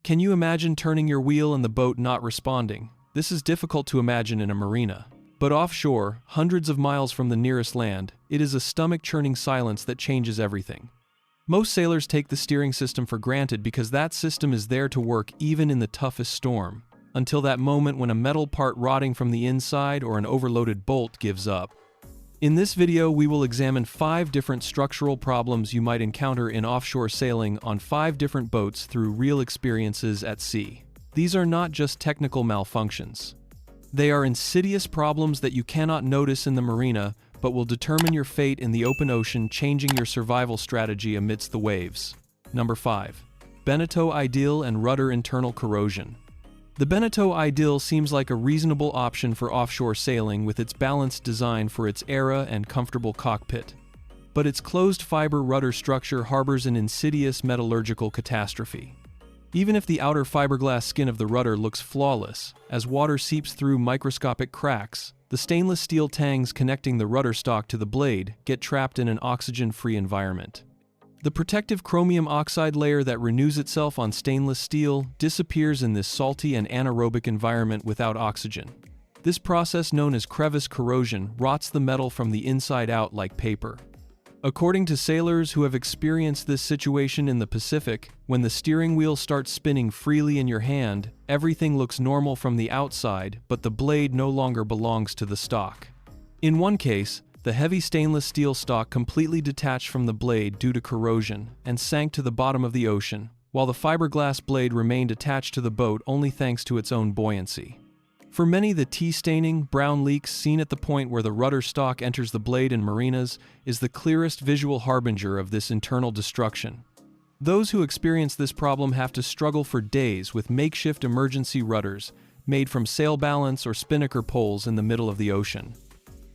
Can you imagine turning your wheel and the boat not responding? This is difficult to imagine in a marina. But offshore, hundreds of miles from the nearest land, it is a stomach-churning silence that changes everything. Most sailors take the steering system for granted because that system is there to work even in the toughest storm, until that moment when a metal part rotting from the inside or an overloaded bolt gives up. In this video, we will examine 5 different structural problems you might encounter in offshore sailing on 5 different boats through real experiences at sea. These are not just technical malfunctions. They are insidious problems that you cannot notice in the marina, but will determine your fate in the open ocean, changing your survival strategy amidst the waves. Number 5. Beneteau Idylle and rudder internal corrosion. The Beneteau Idylle seems like a reasonable option for offshore sailing with its balanced design for its era and comfortable cockpit. But its closed fiber rudder structure harbors an insidious metallurgical catastrophe. Even if the outer fiberglass skin of the rudder looks flawless, as water seeps through microscopic cracks, the stainless steel tangs connecting the rudder stock to the blade get trapped in an oxygen-free environment. The protective chromium oxide layer that renews itself on stainless steel disappears in this salty and anaerobic environment without oxygen. This process, known as crevice corrosion, rots the metal from the inside out like paper. According to sailors who have experienced this situation in the Pacific, when the steering wheel starts spinning freely in your hand, everything looks normal from the outside, but the blade no longer belongs to the stock. In one case, the heavy stainless steel stock completely detached from the blade due to corrosion and sank to the bottom of the ocean, while the fiberglass blade remained attached to the boat only thanks to its own buoyancy. For many, the tea-staining, brown leaks seen at the point where the rudder stock enters the blade in marinas is the clearest visual harbinger of this internal destruction. Those who experience this problem have to struggle for days with makeshift emergency rudders made from sail balance or spinnaker poles in the middle of the ocean.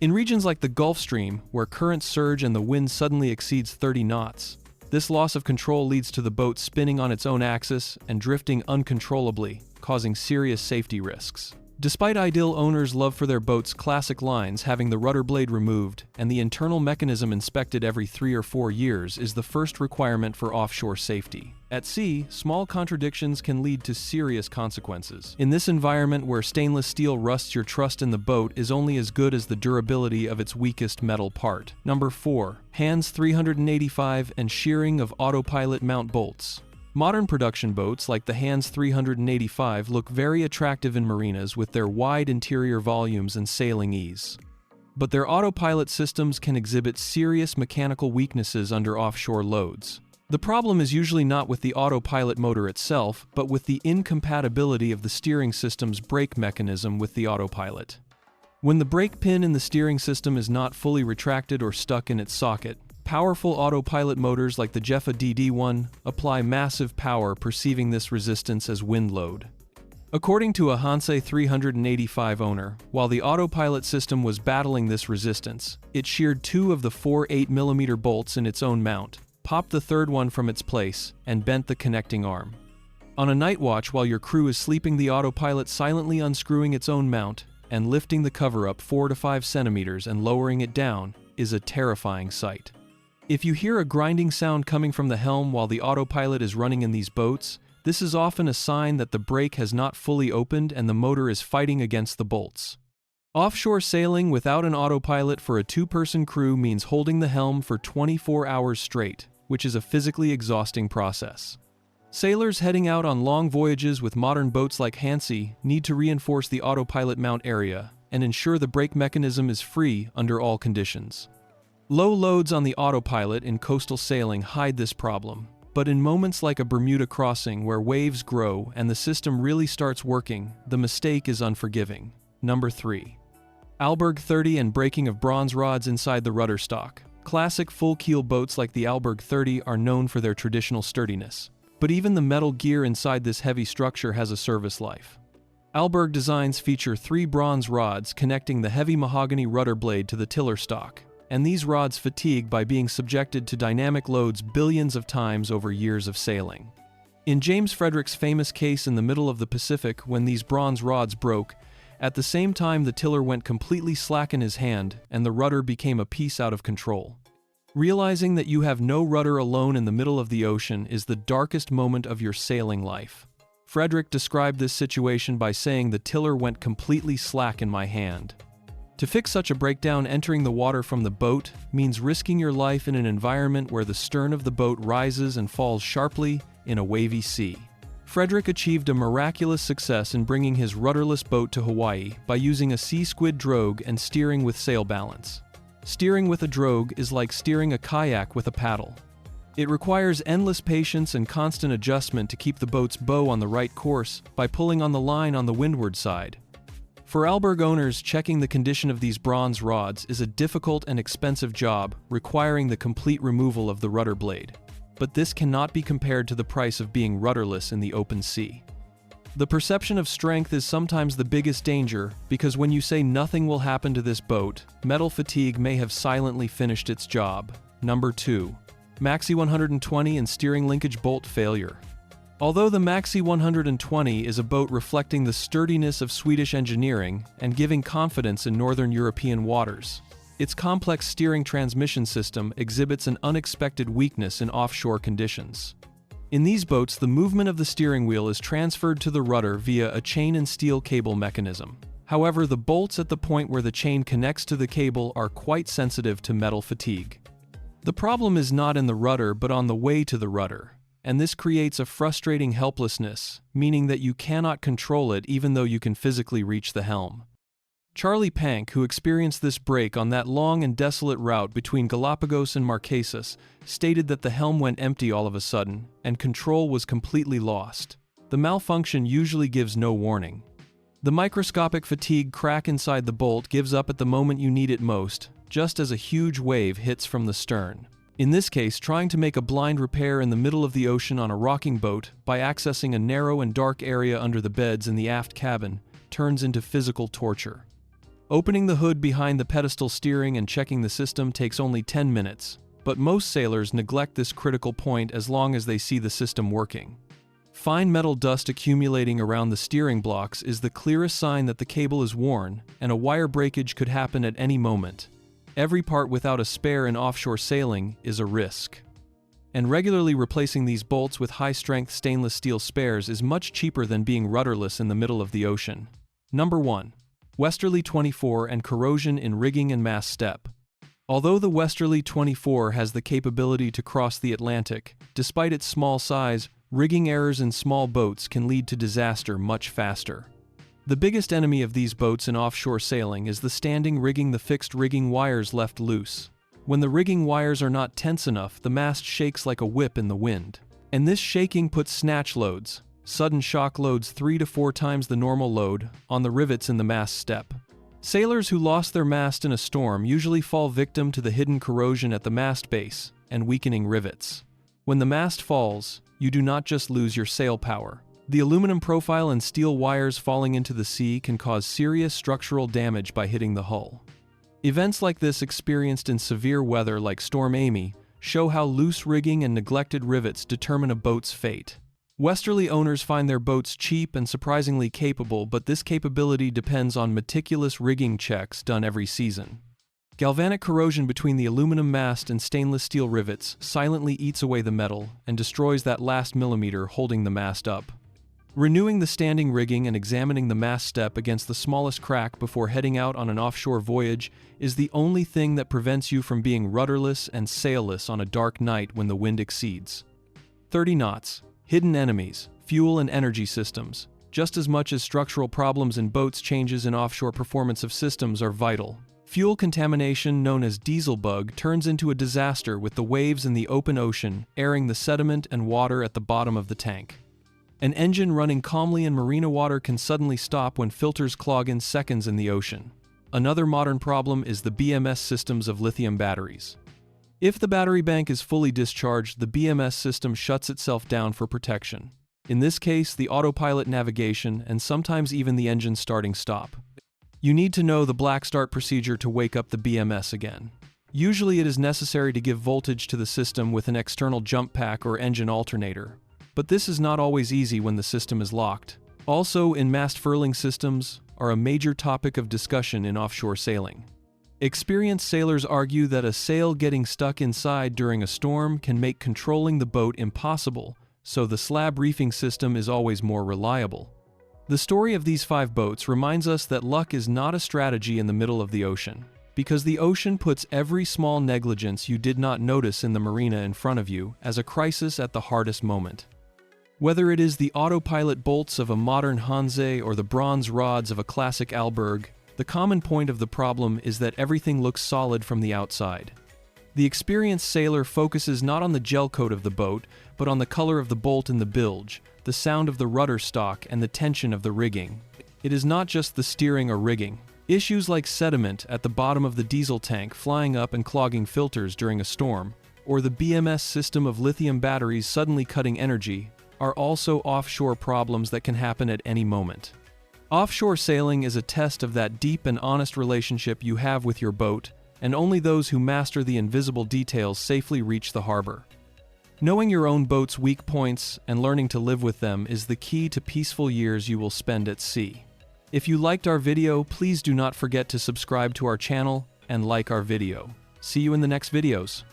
In regions like the Gulf Stream, where currents surge and the wind suddenly exceeds 30 knots, this loss of control leads to the boat spinning on its own axis and drifting uncontrollably, causing serious safety risks. Despite Idylle owners' love for their boats' classic lines, having the rudder blade removed and the internal mechanism inspected every 3 or 4 years is the first requirement for offshore safety. At sea, small contradictions can lead to serious consequences. In this environment where stainless steel rusts, your trust in the boat is only as good as the durability of its weakest metal part. Number 4. Hanse 385 and shearing of autopilot mount bolts. Modern production boats like the Hanse 385 look very attractive in marinas with their wide interior volumes and sailing ease. But their autopilot systems can exhibit serious mechanical weaknesses under offshore loads. The problem is usually not with the autopilot motor itself, but with the incompatibility of the steering system's brake mechanism with the autopilot. When the brake pin in the steering system is not fully retracted or stuck in its socket, powerful autopilot motors like the Jeffa DD1 apply massive power, perceiving this resistance as wind load. According to a Hanse 385 owner, while the autopilot system was battling this resistance, it sheared 2 of the 4 8mm bolts in its own mount, popped the third one from its place, and bent the connecting arm. On a night watch while your crew is sleeping, the autopilot silently unscrewing its own mount and lifting the cover up 4 to 5 centimeters and lowering it down is a terrifying sight. If you hear a grinding sound coming from the helm while the autopilot is running in these boats, this is often a sign that the brake has not fully opened and the motor is fighting against the bolts. Offshore sailing without an autopilot for a 2-person crew means holding the helm for 24 hours straight, which is a physically exhausting process. Sailors heading out on long voyages with modern boats like Hanse need to reinforce the autopilot mount area and ensure the brake mechanism is free under all conditions. Low loads on the autopilot in coastal sailing hide this problem, but in moments like a Bermuda crossing where waves grow and the system really starts working, the mistake is unforgiving. Number 3. Alberg 30 and breaking of bronze rods inside the rudder stock. Classic full-keel boats like the Alberg 30 are known for their traditional sturdiness, but even the metal gear inside this heavy structure has a service life. Alberg designs feature 3 bronze rods connecting the heavy mahogany rudder blade to the tiller stock, and these rods fatigue by being subjected to dynamic loads billions of times over years of sailing. In James Frederick's famous case in the middle of the Pacific when these bronze rods broke, at the same time the tiller went completely slack in his hand and the rudder became a piece out of control. Realizing that you have no rudder alone in the middle of the ocean is the darkest moment of your sailing life. Frederick described this situation by saying the tiller went completely slack in my hand. To fix such a breakdown, entering the water from the boat means risking your life in an environment where the stern of the boat rises and falls sharply in a wavy sea. Frederick achieved a miraculous success in bringing his rudderless boat to Hawaii by using a sea squid drogue and steering with sail balance. Steering with a drogue is like steering a kayak with a paddle. It requires endless patience and constant adjustment to keep the boat's bow on the right course by pulling on the line on the windward side. For Alberg owners, checking the condition of these bronze rods is a difficult and expensive job, requiring the complete removal of the rudder blade. But this cannot be compared to the price of being rudderless in the open sea. The perception of strength is sometimes the biggest danger, because when you say nothing will happen to this boat, metal fatigue may have silently finished its job. Number 2. Maxi 120 and steering linkage bolt failure. Although the Maxi 120 is a boat reflecting the sturdiness of Swedish engineering and giving confidence in northern European waters, its complex steering transmission system exhibits an unexpected weakness in offshore conditions. In these boats, the movement of the steering wheel is transferred to the rudder via a chain and steel cable mechanism. However, the bolts at the point where the chain connects to the cable are quite sensitive to metal fatigue. The problem is not in the rudder but on the way to the rudder, and this creates a frustrating helplessness, meaning that you cannot control it even though you can physically reach the helm. Charlie Pank, who experienced this break on that long and desolate route between Galapagos and Marquesas, stated that the helm went empty all of a sudden, and control was completely lost. The malfunction usually gives no warning. The microscopic fatigue crack inside the bolt gives up at the moment you need it most, just as a huge wave hits from the stern. In this case, trying to make a blind repair in the middle of the ocean on a rocking boat by accessing a narrow and dark area under the beds in the aft cabin turns into physical torture. Opening the hood behind the pedestal steering and checking the system takes only 10 minutes, but most sailors neglect this critical point as long as they see the system working. Fine metal dust accumulating around the steering blocks is the clearest sign that the cable is worn, and a wire breakage could happen at any moment. Every part without a spare in offshore sailing is a risk. And regularly replacing these bolts with high-strength stainless steel spares is much cheaper than being rudderless in the middle of the ocean. Number 1. Westerly 24 and corrosion in rigging and mast step. Although the Westerly 24 has the capability to cross the Atlantic, despite its small size, rigging errors in small boats can lead to disaster much faster. The biggest enemy of these boats in offshore sailing is the standing rigging. The fixed rigging wires left loose. When the rigging wires are not tense enough, the mast shakes like a whip in the wind. And this shaking puts snatch loads, sudden shock loads 3 to 4 times the normal load, on the rivets in the mast step. Sailors who lost their mast in a storm usually fall victim to the hidden corrosion at the mast base and weakening rivets. When the mast falls, you do not just lose your sail power. The aluminum profile and steel wires falling into the sea can cause serious structural damage by hitting the hull. Events like this, experienced in severe weather like Storm Amy, show how loose rigging and neglected rivets determine a boat's fate. Westerly owners find their boats cheap and surprisingly capable, but this capability depends on meticulous rigging checks done every season. Galvanic corrosion between the aluminum mast and stainless steel rivets silently eats away the metal and destroys that last millimeter holding the mast up. Renewing the standing rigging and examining the mast step against the smallest crack before heading out on an offshore voyage is the only thing that prevents you from being rudderless and sailless on a dark night when the wind exceeds 30 knots. Hidden enemies, fuel and energy systems. Just as much as structural problems in boats, changes in offshore performance of systems are vital. Fuel contamination, known as diesel bug, turns into a disaster with the waves in the open ocean airing the sediment and water at the bottom of the tank. An engine running calmly in marina water can suddenly stop when filters clog in seconds in the ocean. Another modern problem is the BMS systems of lithium batteries. If the battery bank is fully discharged, the BMS system shuts itself down for protection. In this case, the autopilot navigation and sometimes even the engine starting stop. You need to know the black start procedure to wake up the BMS again. Usually it is necessary to give voltage to the system with an external jump pack or engine alternator, but this is not always easy when the system is locked. Also, in-mast furling systems are a major topic of discussion in offshore sailing. Experienced sailors argue that a sail getting stuck inside during a storm can make controlling the boat impossible, so the slab reefing system is always more reliable. The story of these 5 boats reminds us that luck is not a strategy in the middle of the ocean, because the ocean puts every small negligence you did not notice in the marina in front of you as a crisis at the hardest moment. Whether it is the autopilot bolts of a modern Hanse or the bronze rods of a classic Alberg, the common point of the problem is that everything looks solid from the outside. The experienced sailor focuses not on the gel coat of the boat, but on the color of the bolt in the bilge, the sound of the rudder stock, and the tension of the rigging. It is not just the steering or rigging. Issues like sediment at the bottom of the diesel tank flying up and clogging filters during a storm, or the BMS system of lithium batteries suddenly cutting energy, are also offshore problems that can happen at any moment. Offshore sailing is a test of that deep and honest relationship you have with your boat, and only those who master the invisible details safely reach the harbor. Knowing your own boat's weak points and learning to live with them is the key to peaceful years you will spend at sea. If you liked our video, please do not forget to subscribe to our channel and like our video. See you in the next videos.